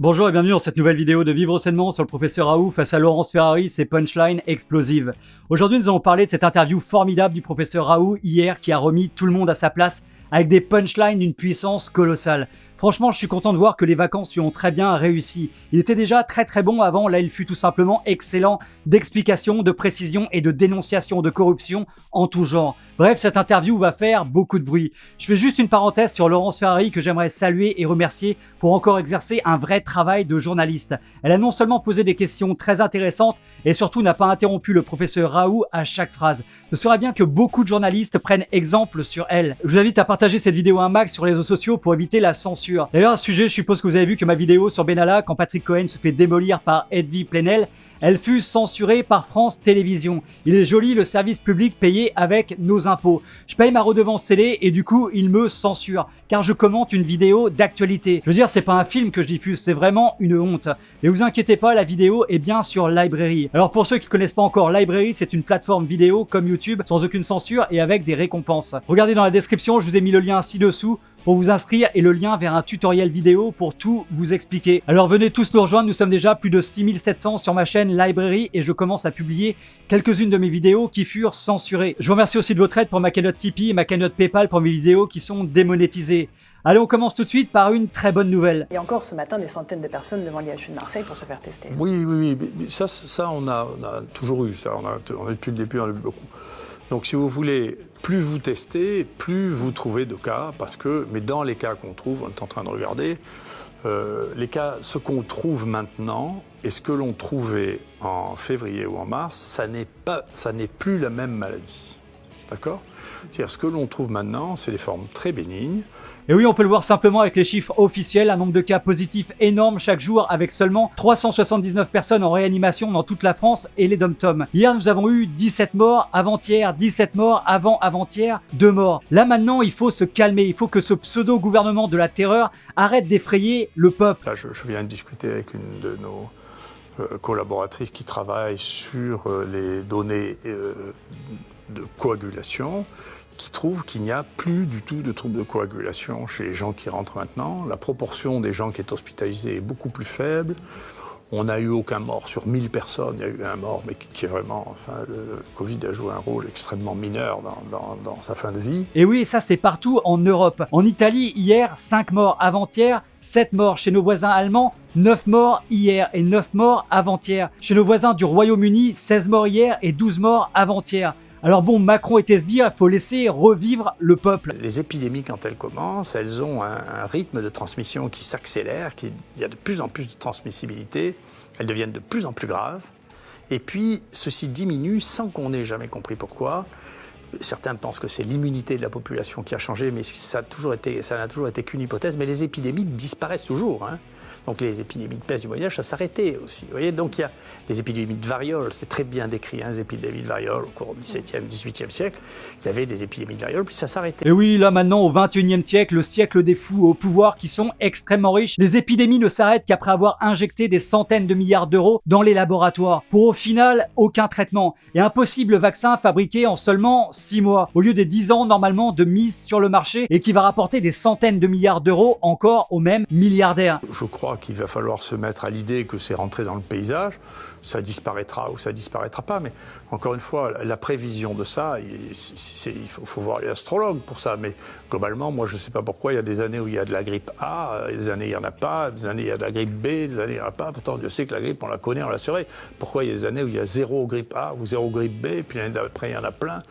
Bonjour et bienvenue dans cette nouvelle vidéo de Vivre sainement sur le professeur Raoult face à Laurence Ferrari, ses punchlines explosives. Aujourd'hui, nous allons parler de cette interview formidable du professeur Raoult hier qui a remis tout le monde à sa place avec des punchlines d'une puissance colossale. Franchement, je suis content de voir que les vacances lui ont très bien réussi. Il était déjà très bon avant, là il fut tout simplement excellent d'explication, de précision et de dénonciation de corruption en tout genre. Bref, cette interview va faire beaucoup de bruit. Je fais juste une parenthèse sur Laurence Ferrari que j'aimerais saluer et remercier pour encore exercer un vrai travail de journaliste. Elle a non seulement posé des questions très intéressantes et surtout n'a pas interrompu le professeur Raoult à chaque phrase. Ce serait bien que beaucoup de journalistes prennent exemple sur elle. Je vous invite à partager cette vidéo un max sur les réseaux sociaux pour éviter la censure. D'ailleurs, à ce sujet, je suppose que vous avez vu que ma vidéo sur Benalla, quand Patrick Cohen se fait démolir par Edwy Plenel, elle fut censurée par France Télévisions. Il est joli le service public payé avec nos impôts. Je paye ma redevance télé et du coup, il me censure, car je commente une vidéo d'actualité. Je veux dire, c'est pas un film que je diffuse, c'est vraiment une honte. Mais vous inquiétez pas, la vidéo est bien sur Library. Alors pour ceux qui connaissent pas encore, Library, c'est une plateforme vidéo comme YouTube, sans aucune censure et avec des récompenses. Regardez dans la description, je vous ai mis le lien ci-dessous pour vous inscrire et le lien vers un tutoriel vidéo pour tout vous expliquer. Alors venez tous nous rejoindre, nous sommes déjà plus de 6700 sur ma chaîne Library et je commence à publier quelques-unes de mes vidéos qui furent censurées. Je vous remercie aussi de votre aide pour ma cagnotte Tipeee et ma cagnotte Paypal pour mes vidéos qui sont démonétisées. Allez, on commence tout de suite par une très bonne nouvelle. Et encore ce matin, des centaines de personnes devant l'IHU de Marseille pour se faire tester. Oui, mais ça on a toujours eu ça, on a depuis le début, on a eu beaucoup. Donc si vous voulez, plus vous testez, plus vous trouvez de cas, mais dans les cas qu'on trouve, on est en train de regarder, les cas, ce qu'on trouve maintenant et ce que l'on trouvait en février ou en mars, ça n'est plus la même maladie. D'accord ? C'est-à-dire ce que l'on trouve maintenant, c'est des formes très bénignes. Et oui, on peut le voir simplement avec les chiffres officiels, un nombre de cas positifs énorme chaque jour avec seulement 379 personnes en réanimation dans toute la France et les dom-toms. Hier, nous avons eu 17 morts, avant-hier, 17 morts, avant-avant-hier, 2 morts. Là maintenant, il faut se calmer, il faut que ce pseudo-gouvernement de la terreur arrête d'effrayer le peuple. Là, je viens de discuter avec une de nos collaboratrices qui travaille sur les données de coagulation, qui trouve qu'il n'y a plus du tout de troubles de coagulation chez les gens qui rentrent maintenant. La proportion des gens qui est hospitalisée est beaucoup plus faible. On n'a eu aucun mort sur 1000 personnes. Il y a eu un mort, mais qui est vraiment... Enfin, le Covid a joué un rôle extrêmement mineur dans sa fin de vie. Et oui, ça c'est partout en Europe. En Italie, hier, 5 morts avant-hier, 7 morts chez nos voisins allemands, 9 morts hier et 9 morts avant-hier. Chez nos voisins du Royaume-Uni, 16 morts hier et 12 morts avant-hier. Alors bon, Macron et Tesbire, il faut laisser revivre le peuple. Les épidémies, quand elles commencent, elles ont un rythme de transmission qui s'accélère, il y a de plus en plus de transmissibilité, elles deviennent de plus en plus graves, et puis ceci diminue sans qu'on n'ait jamais compris pourquoi. Certains pensent que c'est l'immunité de la population qui a changé, mais ça n'a toujours été qu'une hypothèse, mais les épidémies disparaissent toujours, hein. Donc les épidémies de peste du Moyen-Âge, ça s'arrêtait aussi. Vous voyez, donc il y a les épidémies de variole, c'est très bien décrit, hein, les épidémies de variole au cours du XVIIe, XVIIIe siècle. Il y avait des épidémies de variole, puis ça s'arrêtait. Et oui, là maintenant, au XXIe siècle, le siècle des fous au pouvoir qui sont extrêmement riches, les épidémies ne s'arrêtent qu'après avoir injecté des centaines de milliards d'euros dans les laboratoires. Pour au final, aucun traitement. Et un possible vaccin fabriqué en seulement 6 mois, au lieu des 10 ans normalement de mise sur le marché et qui va rapporter des centaines de milliards d'euros encore aux mêmes milliardaires. Je crois qu'il va falloir se mettre à l'idée que c'est rentré dans le paysage, ça disparaîtra ou ça disparaîtra pas, mais encore une fois, la prévision de ça, il faut voir les astrologues pour ça, mais globalement, moi je ne sais pas pourquoi il y a des années où il y a de la grippe A, des années il n'y en a pas, des années il y a de la grippe B, des années il n'y en a pas, pourtant Dieu sait que la grippe on la connaît, on l'a assurée. Pourquoi il y a des années où il y a 0 grippe A ou 0 grippe B, puis l'année d'après il y en a plein?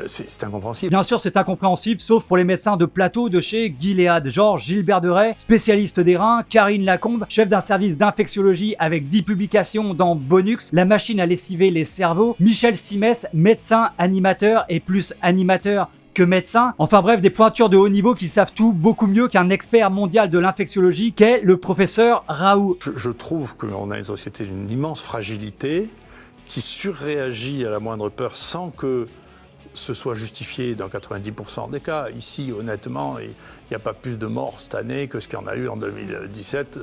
C'est incompréhensible. Bien sûr, c'est incompréhensible, sauf pour les médecins de plateau de chez Gilead, genre Gilbert Deray, spécialiste des reins, Karine Lacombe, chef d'un service d'infectiologie avec 10 publications dans Bonux, la machine à lessiver les cerveaux, Michel Simès, médecin, animateur et plus animateur que médecin. Enfin bref, des pointures de haut niveau qui savent tout beaucoup mieux qu'un expert mondial de l'infectiologie qu'est le professeur Raoult. Je trouve qu'on a une société d'une immense fragilité qui surréagit à la moindre peur sans que ce soit justifié dans 90% des cas. Ici, honnêtement, il n'y a pas plus de morts cette année que ce qu'il y en a eu en 2017,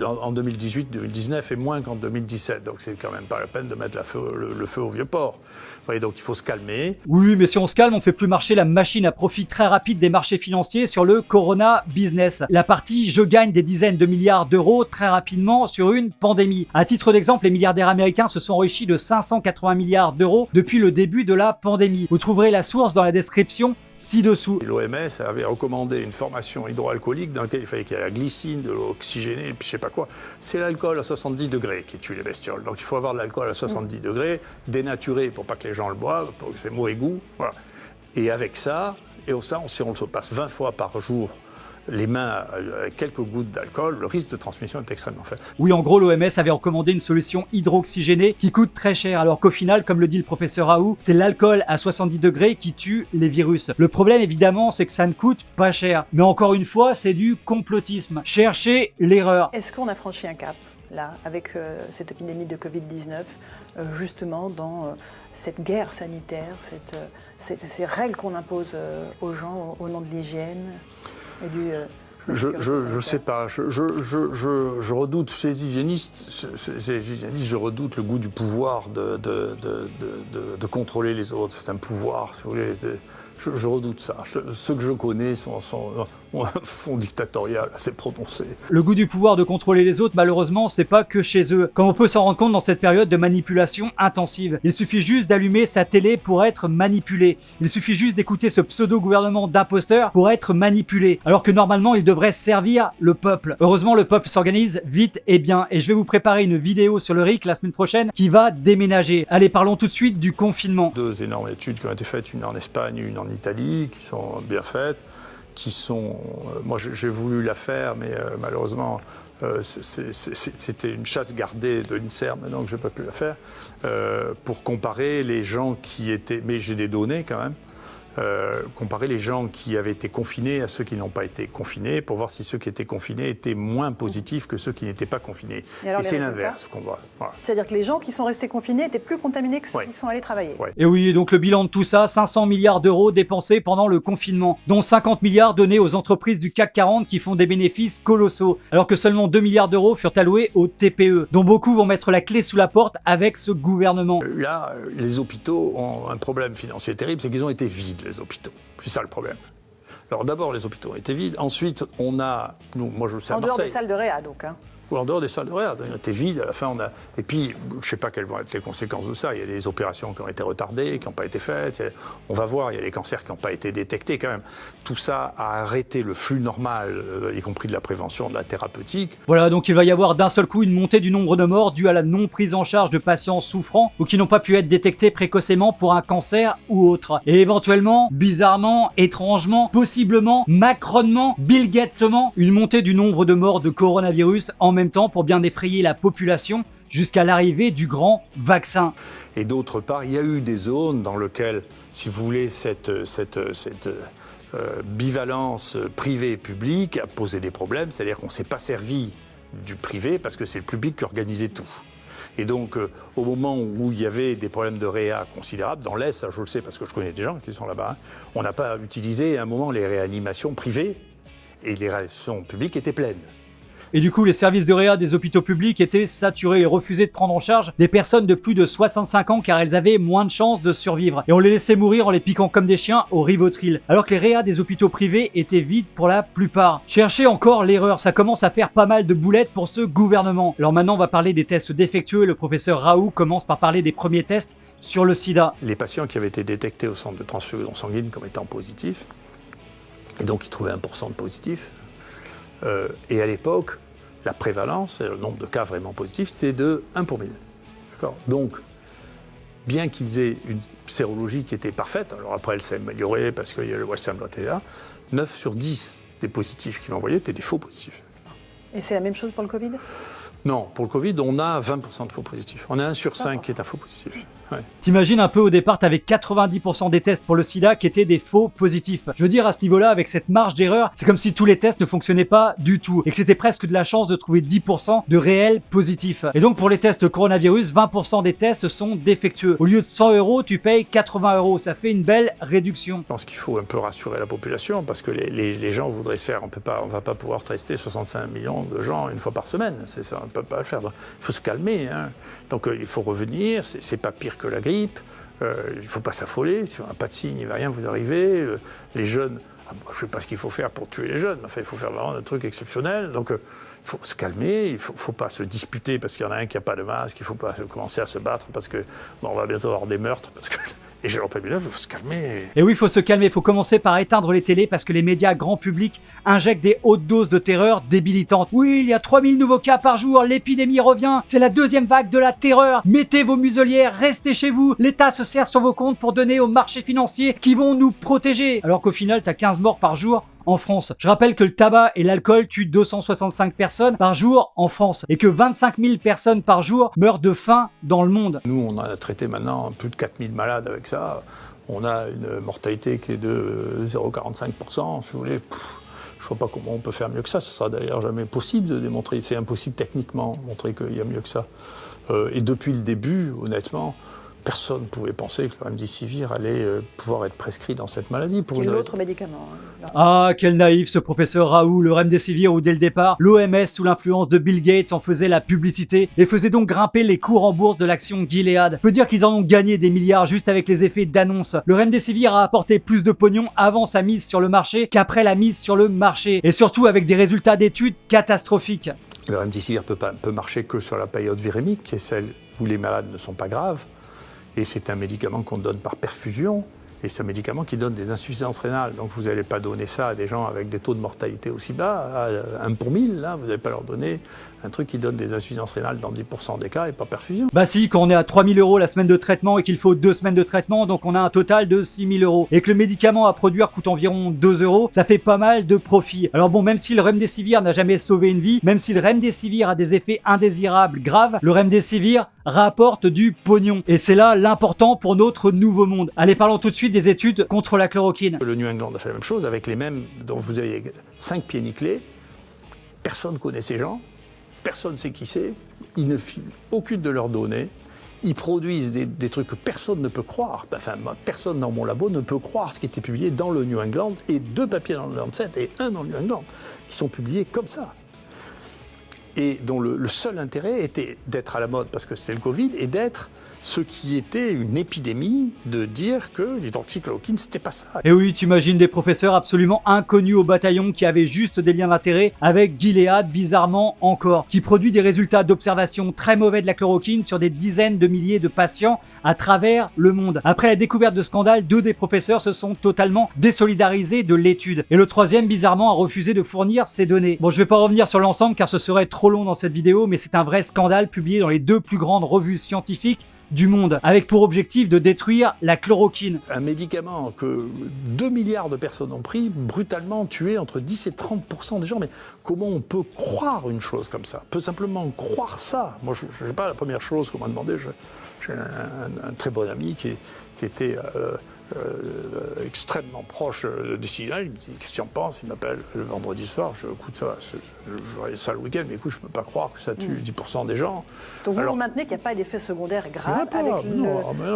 en 2018, 2019 et moins qu'en 2017. Donc c'est quand même pas la peine de mettre le feu au vieux port. Vous voyez, donc il faut se calmer. Oui, mais si on se calme, on fait plus marcher la machine à profit très rapide des marchés financiers sur le Corona Business. La partie « je gagne des dizaines de milliards d'euros très rapidement sur une pandémie ». À titre d'exemple, les milliardaires américains se sont enrichis de 580 milliards d'euros depuis le début de la pandémie. Vous trouverez la source dans la description ci-dessous. L'OMS avait recommandé une formation hydroalcoolique dans laquelle il fallait qu'il y ait la glycine, de l'eau oxygénée, et puis je sais pas quoi. C'est l'alcool à 70 degrés qui tue les bestioles. Donc il faut avoir de l'alcool à 70 degrés, dénaturé pour pas que les gens le boivent, pour que c'est mauvais goût. Voilà. Et avec ça, si on se passe 20 fois par jour les mains avec quelques gouttes d'alcool, le risque de transmission est extrêmement faible. Oui, en gros, l'OMS avait recommandé une solution hydrooxygénée qui coûte très cher, alors qu'au final, comme le dit le professeur Raoult, c'est l'alcool à 70 degrés qui tue les virus. Le problème, évidemment, c'est que ça ne coûte pas cher. Mais encore une fois, c'est du complotisme. Cherchez l'erreur. Est-ce qu'on a franchi un cap, là, avec cette épidémie de Covid-19, justement dans cette guerre sanitaire, ces règles qu'on impose aux gens au nom de l'hygiène et du... Je sais pas. Je redoute chez les hygiénistes, je redoute le goût du pouvoir de contrôler les autres. C'est un pouvoir, si vous voulez. Je redoute ça. Ceux que je connais ont un fond dictatorial assez prononcé. Le goût du pouvoir de contrôler les autres, malheureusement, c'est pas que chez eux. Comme on peut s'en rendre compte dans cette période de manipulation intensive. Il suffit juste d'allumer sa télé pour être manipulé. Il suffit juste d'écouter ce pseudo-gouvernement d'imposteurs pour être manipulé. Alors que normalement, il devrait servir le peuple. Heureusement, le peuple s'organise vite et bien. Et je vais vous préparer une vidéo sur le RIC la semaine prochaine qui va déménager. Allez, parlons tout de suite du confinement. 2 énormes études qui ont été faites, une en Espagne, une en Italie, qui sont bien faites, qui sont... moi, j'ai voulu la faire, mais malheureusement, c'était une chasse gardée de l'INSERM, maintenant que je n'ai pas pu la faire, pour comparer les gens qui étaient... Mais j'ai des données quand même. Comparer les gens qui avaient été confinés à ceux qui n'ont pas été confinés pour voir si ceux qui étaient confinés étaient moins positifs que ceux qui n'étaient pas confinés. Et c'est l'inverse qu'on voit. Voilà. C'est-à-dire que les gens qui sont restés confinés étaient plus contaminés que ceux qui sont allés travailler. Ouais. Et oui, donc le bilan de tout ça, 500 milliards d'euros dépensés pendant le confinement, dont 50 milliards donnés aux entreprises du CAC 40 qui font des bénéfices colossaux, alors que seulement 2 milliards d'euros furent alloués aux TPE, dont beaucoup vont mettre la clé sous la porte avec ce gouvernement. Là, les hôpitaux ont un problème financier terrible, c'est qu'ils ont été vides, les hôpitaux. C'est ça le problème. Alors d'abord, les hôpitaux étaient vides. Ensuite, on a... moi, je le sais à Marseille. En dehors des salles de réa, donc. Ou en dehors des salles de réa. Ils étaient vides. À la fin, on a... Et puis, je ne sais pas quelles vont être les conséquences de ça. Il y a des opérations qui ont été retardées, qui n'ont pas été faites. On va voir, il y a des cancers qui n'ont pas été détectés quand même. Tout ça a arrêté le flux normal, y compris de la prévention, de la thérapeutique. Voilà, donc il va y avoir d'un seul coup une montée du nombre de morts due à la non prise en charge de patients souffrants ou qui n'ont pas pu être détectés précocement pour un cancer ou autre. Et éventuellement, bizarrement, étrangement, possiblement, macronement, Bill Gatesement, une montée du nombre de morts de coronavirus en même temps pour bien effrayer la population jusqu'à l'arrivée du grand vaccin. Et d'autre part, il y a eu des zones dans lesquelles, si vous voulez, cette bivalence privée-publique a posé des problèmes, c'est-à-dire qu'on ne s'est pas servi du privé parce que c'est le public qui organisait tout. Et donc, au moment où il y avait des problèmes de réa considérables, dans l'Est, ça je le sais parce que je connais des gens qui sont là-bas, on n'a pas utilisé à un moment les réanimations privées et les réanimations publiques étaient pleines. Et du coup, les services de réa des hôpitaux publics étaient saturés et refusaient de prendre en charge des personnes de plus de 65 ans car elles avaient moins de chances de survivre. Et on les laissait mourir en les piquant comme des chiens au Rivotril. Alors que les réas des hôpitaux privés étaient vides pour la plupart. Cherchez encore l'erreur, ça commence à faire pas mal de boulettes pour ce gouvernement. Alors maintenant, on va parler des tests défectueux. Le professeur Raoult commence par parler des premiers tests sur le sida. Les patients qui avaient été détectés au centre de transfusion sanguine comme étant positifs, et donc ils trouvaient 1% de positifs, et à l'époque, la prévalence, le nombre de cas vraiment positifs, c'était de 1 pour 1000. D'accord ? Donc, bien qu'ils aient une sérologie qui était parfaite, alors après elle s'est améliorée parce qu'il y a le Western blot était là, 9 sur 10 des positifs qu'ils m'envoyaient étaient des faux positifs. Et c'est la même chose pour le Covid ? Non, pour le Covid, on a 20% de faux positifs. On a 1 sur 5 qui est un faux positif. Ouais. T'imagines un peu au départ, t'avais 90% des tests pour le sida qui étaient des faux positifs. Je veux dire, à ce niveau-là, avec cette marge d'erreur, c'est comme si tous les tests ne fonctionnaient pas du tout et que c'était presque de la chance de trouver 10% de réels positifs. Et donc pour les tests coronavirus, 20% des tests sont défectueux. Au lieu de 100 €, tu payes 80 €. Ça fait une belle réduction. Je pense qu'il faut un peu rassurer la population parce que les gens voudraient se faire. On va pas pouvoir tester 65 millions de gens une fois par semaine. C'est ça, on ne peut pas le faire. Donc, il faut se calmer. Hein. Donc il faut revenir. C'est pas pire que la grippe. Il ne faut pas s'affoler. Si on n'a pas de signe, il ne va rien vous arriver. Les jeunes, je ne sais pas ce qu'il faut faire pour tuer les jeunes. Enfin, il faut faire vraiment un truc exceptionnel. Donc il faut se calmer. Il ne faut pas se disputer parce qu'il y en a un qui n'a pas de masque. Il ne faut pas commencer à se battre parce que on va bientôt avoir des meurtres. Parce que les gens n'ont pas bien là, il faut se calmer. Et oui, il faut se calmer, il faut commencer par éteindre les télés parce que les médias grand public injectent des hautes doses de terreur débilitantes. Oui, il y a 3000 nouveaux cas par jour, l'épidémie revient, c'est la deuxième vague de la terreur. Mettez vos muselières, restez chez vous. L'État se sert sur vos comptes pour donner aux marchés financiers qui vont nous protéger. Alors qu'au final, t'as 15 morts par jour en France. Je rappelle que le tabac et l'alcool tuent 265 personnes par jour en France et que 25 000 personnes par jour meurent de faim dans le monde. Nous, on a traité maintenant plus de 4000 malades avec ça. On a une mortalité qui est de 0,45%. Si vous voulez, je ne vois pas comment on peut faire mieux que ça. Ce sera d'ailleurs jamais possible de démontrer. C'est impossible techniquement de montrer qu'il y a mieux que ça. Et depuis le début, honnêtement, personne ne pouvait penser que le remdesivir allait pouvoir être prescrit dans cette maladie. C'est l'autre médicament. Hein. Ah, quel naïf ce professeur Raoult, le remdesivir où dès le départ, l'OMS sous l'influence de Bill Gates en faisait la publicité et faisait donc grimper les cours en bourse de l'action Gilead. On peut dire qu'ils en ont gagné des milliards juste avec les effets d'annonce. Le remdesivir a apporté plus de pognon avant sa mise sur le marché qu'après la mise sur le marché. Et surtout avec des résultats d'études catastrophiques. Le remdesivir peut marcher que sur la période virémique, qui est celle où les malades ne sont pas graves. Et c'est un médicament qu'on donne par perfusion, et c'est un médicament qui donne des insuffisances rénales. Donc vous n'allez pas donner ça à des gens avec des taux de mortalité aussi bas, à 1 pour 1000, là, vous n'allez pas leur donner un truc qui donne des insuffisances rénales dans 10% des cas et pas perfusion. Bah si, quand on est à 3 000 € la semaine de traitement et qu'il faut 2 semaines de traitement, donc on a un total de 6 000 €. Et que le médicament à produire coûte environ 2 €, ça fait pas mal de profit. Alors bon, même si le remdesivir n'a jamais sauvé une vie, même si le remdesivir a des effets indésirables graves, le remdesivir rapporte du pognon. Et c'est là l'important pour notre nouveau monde. Allez, parlons tout de suite des études contre la chloroquine. Le New England a fait la même chose avec les mêmes, dont vous avez 5 pieds nickelés. Personne ne connaît ces gens. Personne ne sait qui c'est, ils ne filent aucune de leurs données, ils produisent des trucs que personne ne peut croire. Enfin, personne dans mon labo ne peut croire ce qui était publié dans le New England, et 2 papiers dans le Lancet et 1 dans le New England, qui sont publiés comme ça. Et dont le seul intérêt était d'être à la mode, parce que c'était le Covid, et d'être ce qui était une épidémie, de dire que l'hydroxychloroquine, c'était pas ça. Et oui, tu imagines des professeurs absolument inconnus au bataillon qui avaient juste des liens d'intérêt avec Gilead, bizarrement encore, qui produit des résultats d'observation très mauvais de la chloroquine sur des dizaines de milliers de patients à travers le monde. Après la découverte de scandale, 2 des professeurs se sont totalement désolidarisés de l'étude. Et le 3e, bizarrement, a refusé de fournir ces données. Bon, je vais pas revenir sur l'ensemble car ce serait trop long dans cette vidéo, mais c'est un vrai scandale publié dans les 2 plus grandes revues scientifiques du monde, avec pour objectif de détruire la chloroquine. Un médicament que 2 milliards de personnes ont pris, brutalement tué entre 10 et 30% des gens. Mais comment on peut croire une chose comme ça? On peut simplement croire ça. Moi, je sais pas, la première chose qu'on m'a demandé, j'ai un très bon ami qui était extrêmement proche des signaux. Il me dit, qu'est-ce que tu en penses? Il m'appelle le vendredi soir, écoute, ça, je regarde ça le week-end, mais écoute, je ne peux pas croire que ça tue 10% des gens. Donc vous maintenez qu'il n'y a pas d'effet secondaire grave avec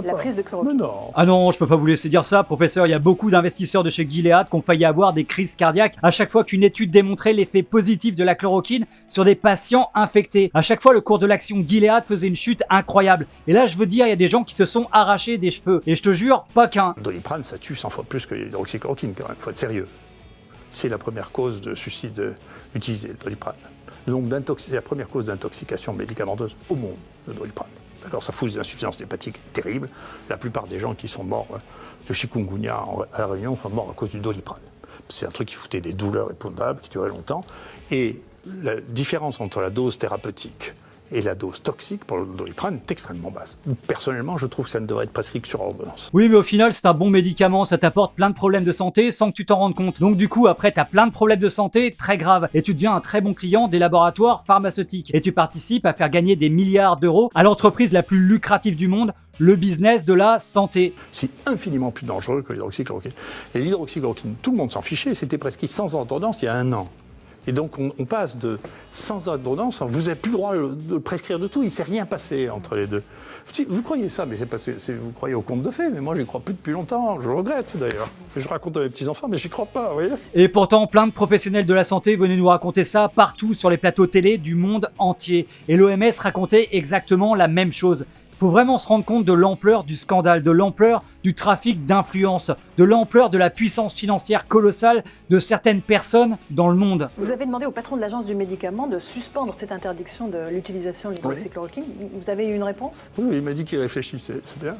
la prise de chloroquine? Non. Ah non, je peux pas vous laisser dire ça, professeur. Il y a beaucoup d'investisseurs de chez Gilead qui ont failli avoir des crises cardiaques à chaque fois qu'une étude démontrait l'effet positif de la chloroquine sur des patients infectés. À chaque fois, le cours de l'action Gilead faisait une chute incroyable. Et là, je veux dire, il y a des gens qui se sont arrachés des cheveux. Et je te jure, pas qu'un. Doliprane, ça tue 100 fois plus que l'hydroxychloroquine, quand même. Il faut être sérieux. C'est la première cause de suicide utilisé, le Doliprane. Donc, c'est la première cause d'intoxication médicamenteuse au monde, le Doliprane. D'accord, ça fout des insuffisances hépatiques terribles. La plupart des gens qui sont morts de chikungunya à La Réunion sont morts à cause du Doliprane. C'est un truc qui foutait des douleurs épouvantables, qui durait longtemps. Et la différence entre la dose thérapeutique Et la dose toxique pour le Doliprane est extrêmement basse. Personnellement, je trouve que ça ne devrait être prescrit que sur ordonnance. Oui, mais au final, c'est un bon médicament, ça t'apporte plein de problèmes de santé sans que tu t'en rendes compte. Donc du coup, après, t'as plein de problèmes de santé très graves et tu deviens un très bon client des laboratoires pharmaceutiques. Et tu participes à faire gagner des milliards d'euros à l'entreprise la plus lucrative du monde, le business de la santé. C'est infiniment plus dangereux que l'hydroxychloroquine. Et l'hydroxychloroquine, tout le monde s'en fichait, c'était prescrit sans ordonnance il y a 1 an. Et donc on passe de sans ordonnance, vous n'avez plus le droit de prescrire de tout, il ne s'est rien passé entre les deux. Vous croyez ça, mais vous croyez au conte de fées, mais moi j'y crois plus depuis longtemps, je regrette d'ailleurs. Je raconte à mes petits-enfants, mais j'y crois pas, vous voyez. Et pourtant, plein de professionnels de la santé venaient nous raconter ça partout sur les plateaux télé du monde entier. Et l'OMS racontait exactement la même chose. Faut vraiment se rendre compte de l'ampleur du scandale, de l'ampleur du trafic d'influence, de l'ampleur de la puissance financière colossale de certaines personnes dans le monde. Vous avez demandé au patron de l'agence du médicament de suspendre cette interdiction de l'utilisation de l'hydroxychloroquine. Vous avez eu une réponse? Oui, il m'a dit qu'il réfléchissait, c'est bien.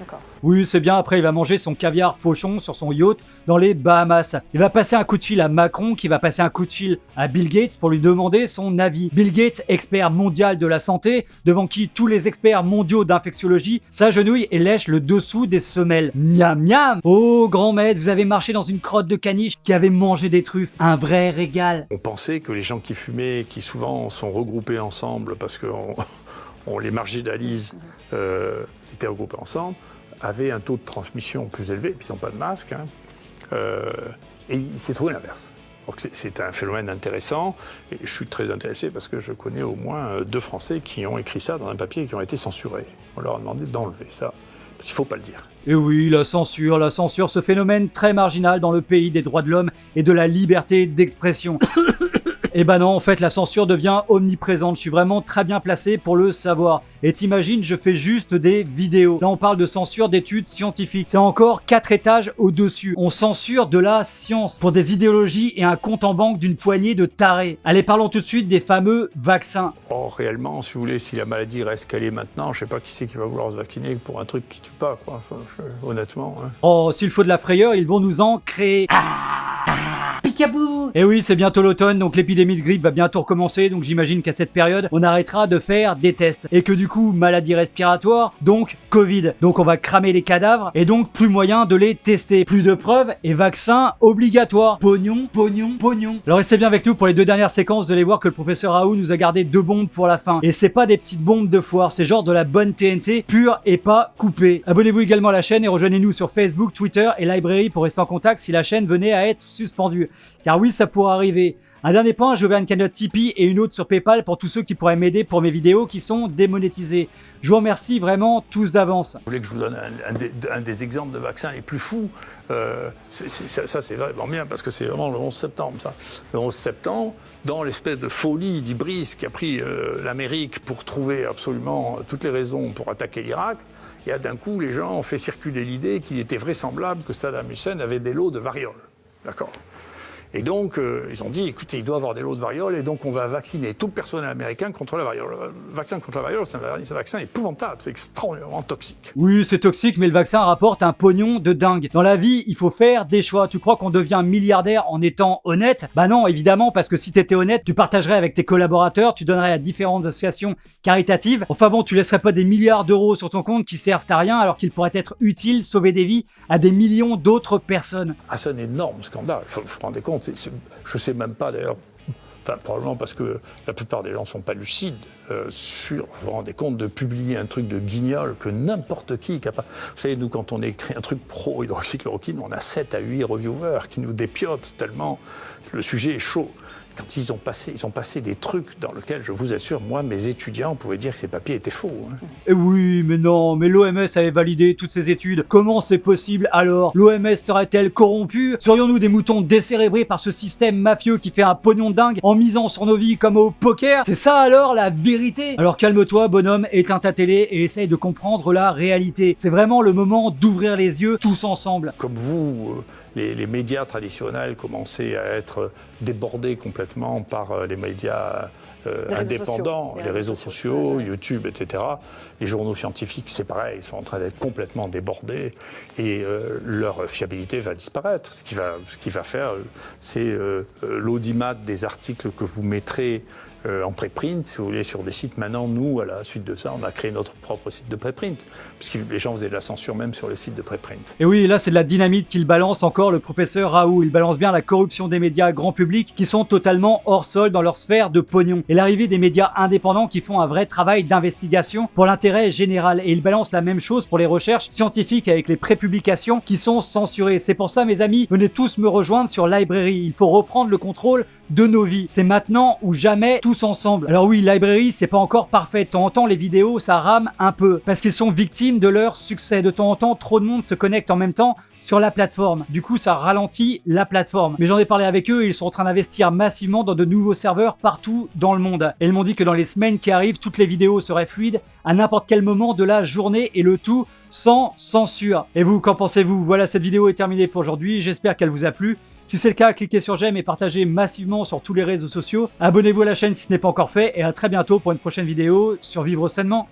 D'accord. Oui, c'est bien, après il va manger son caviar fauchon sur son yacht dans les Bahamas. Il va passer un coup de fil à Macron, qui va passer un coup de fil à Bill Gates pour lui demander son avis. Bill Gates, expert mondial de la santé, devant qui tous les experts mondiaux d'infectiologie s'agenouillent et lèchent le dessous des semelles. Miam miam! Oh grand maître, vous avez marché dans une crotte de caniche qui avait mangé des truffes. Un vrai régal. On pensait que les gens qui fumaient, qui souvent sont regroupés ensemble parce qu'on les marginalise, étaient regroupés ensemble, avaient un taux de transmission plus élevé, puis ils n'ont pas de masque. Et il s'est trouvé l'inverse. Donc c'est un phénomène intéressant, et je suis très intéressé parce que je connais au moins 2 Français qui ont écrit ça dans un papier et qui ont été censurés. On leur a demandé d'enlever ça, parce qu'il ne faut pas le dire. Et oui, la censure, ce phénomène très marginal dans le pays des droits de l'homme et de la liberté d'expression. Et bah non, en fait, la censure devient omniprésente. Je suis vraiment très bien placé pour le savoir. Et t'imagines, je fais juste des vidéos. Là, on parle de censure d'études scientifiques. C'est encore 4 étages au-dessus. On censure de la science pour des idéologies et un compte en banque d'une poignée de tarés. Allez, parlons tout de suite des fameux vaccins. Or, réellement, si vous voulez, si la maladie reste qu'elle est maintenant, je sais pas qui c'est qui va vouloir se vacciner pour un truc qui tue pas, quoi. Enfin, honnêtement. Hein. Oh, s'il faut de la frayeur, ils vont nous en créer. Picabou! Et oui, c'est bientôt l'automne, donc l'épidémie de grippe va bientôt recommencer, donc j'imagine qu'à cette période, on arrêtera de faire des tests. Et que du coup, maladie respiratoire, donc Covid. Donc on va cramer les cadavres, et donc plus moyen de les tester. Plus de preuves, et vaccins obligatoires. Pognon, pognon, pognon. Alors restez bien avec nous pour les 2 dernières séquences, vous allez voir que le professeur Raoult nous a gardé 2 bombes pour la fin. Et c'est pas des petites bombes de foire, c'est genre de la bonne TNT, pure et pas coupée. Abonnez-vous également à la chaîne et rejoignez-nous sur Facebook, Twitter et Library pour rester en contact si la chaîne venait à être suspendue. Car oui, ça pourrait arriver. Un dernier point, j'ai ouvert une cagnotte Tipeee et une autre sur PayPal pour tous ceux qui pourraient m'aider pour mes vidéos qui sont démonétisées. Je vous remercie vraiment tous d'avance. Vous voulez que je vous donne un des exemples de vaccins les plus fous ça c'est vraiment bien parce que c'est vraiment le 11 septembre. Ça. Le 11 septembre, dans l'espèce de folie d'Ibris qui a pris l'Amérique pour trouver absolument toutes les raisons pour attaquer l'Irak, et d'un coup les gens ont fait circuler l'idée qu'il était vraisemblable que Saddam Hussein avait des lots de variole. D'accord ? Et donc, ils ont dit, écoutez, il doit avoir des lots de variole, et donc on va vacciner tout le personnel américain contre la variole. Le vaccin contre la variole, c'est un vaccin épouvantable, c'est extrêmement toxique. Oui, c'est toxique, mais le vaccin rapporte un pognon de dingue. Dans la vie, il faut faire des choix. Tu crois qu'on devient milliardaire en étant honnête? Bah non, évidemment, parce que si t'étais honnête, tu partagerais avec tes collaborateurs, tu donnerais à différentes associations caritatives. Enfin bon, tu laisserais pas des milliards d'euros sur ton compte qui servent à rien, alors qu'ils pourraient être utiles, sauver des vies à des millions d'autres personnes. Ah, c'est un énorme scandale, vous vous rendez compte. Je ne sais même pas d'ailleurs, probablement parce que la plupart des gens ne sont pas lucides sur, vous vous rendez compte, de publier un truc de guignol que n'importe qui est capable. Vous savez, nous, quand on écrit un truc pro-hydroxychloroquine, on a 7 à 8 reviewers qui nous dépiotent tellement le sujet est chaud. Quand ils ont passé des trucs dans lesquels, je vous assure, moi, mes étudiants pouvaient dire que ces papiers étaient faux. Hein. Et oui, mais non, mais l'OMS avait validé toutes ces études. Comment c'est possible alors? L'OMS serait-elle corrompue? Serions-nous des moutons décérébrés par ce système mafieux qui fait un pognon de dingue en misant sur nos vies comme au poker? C'est ça alors la vérité? Alors calme-toi, bonhomme, éteins ta télé et essaye de comprendre la réalité. C'est vraiment le moment d'ouvrir les yeux tous ensemble. Comme vous... Les médias traditionnels commençaient à être débordés complètement par les médias indépendants, les réseaux sociaux, YouTube, etc. Les journaux scientifiques, c'est pareil, ils sont en train d'être complètement débordés et leur fiabilité va disparaître. Ce qui va faire, c'est l'audimat des articles que vous mettrez en préprint, si vous voulez, sur des sites. Maintenant, nous, à la suite de ça, on a créé notre propre site de préprint, puisque les gens faisaient de la censure même sur les sites de préprint. Et oui, là c'est de la dynamite qu'il balance encore, le professeur Raoult. Il balance bien la corruption des médias grand public qui sont totalement hors sol dans leur sphère de pognon. Et l'arrivée des médias indépendants qui font un vrai travail d'investigation pour l'intérêt général. Et il balance la même chose pour les recherches scientifiques avec les prépublications qui sont censurées. C'est pour ça, mes amis, venez tous me rejoindre sur Library. Il faut reprendre le contrôle de nos vies. C'est maintenant ou jamais, tous ensemble. Alors oui, Library, c'est pas encore parfait. De temps en temps, les vidéos, ça rame un peu. Parce qu'ils sont victimes de leur succès. De temps en temps, trop de monde se connecte en même temps sur la plateforme. Du coup, ça ralentit la plateforme. Mais j'en ai parlé avec eux et ils sont en train d'investir massivement dans de nouveaux serveurs partout dans le monde. Et ils m'ont dit que dans les semaines qui arrivent, toutes les vidéos seraient fluides à n'importe quel moment de la journée et le tout sans censure. Et vous, qu'en pensez-vous? Voilà, cette vidéo est terminée pour aujourd'hui. J'espère qu'elle vous a plu. Si c'est le cas, cliquez sur j'aime et partagez massivement sur tous les réseaux sociaux. Abonnez-vous à la chaîne si ce n'est pas encore fait et à très bientôt pour une prochaine vidéo sur Vivre Sainement.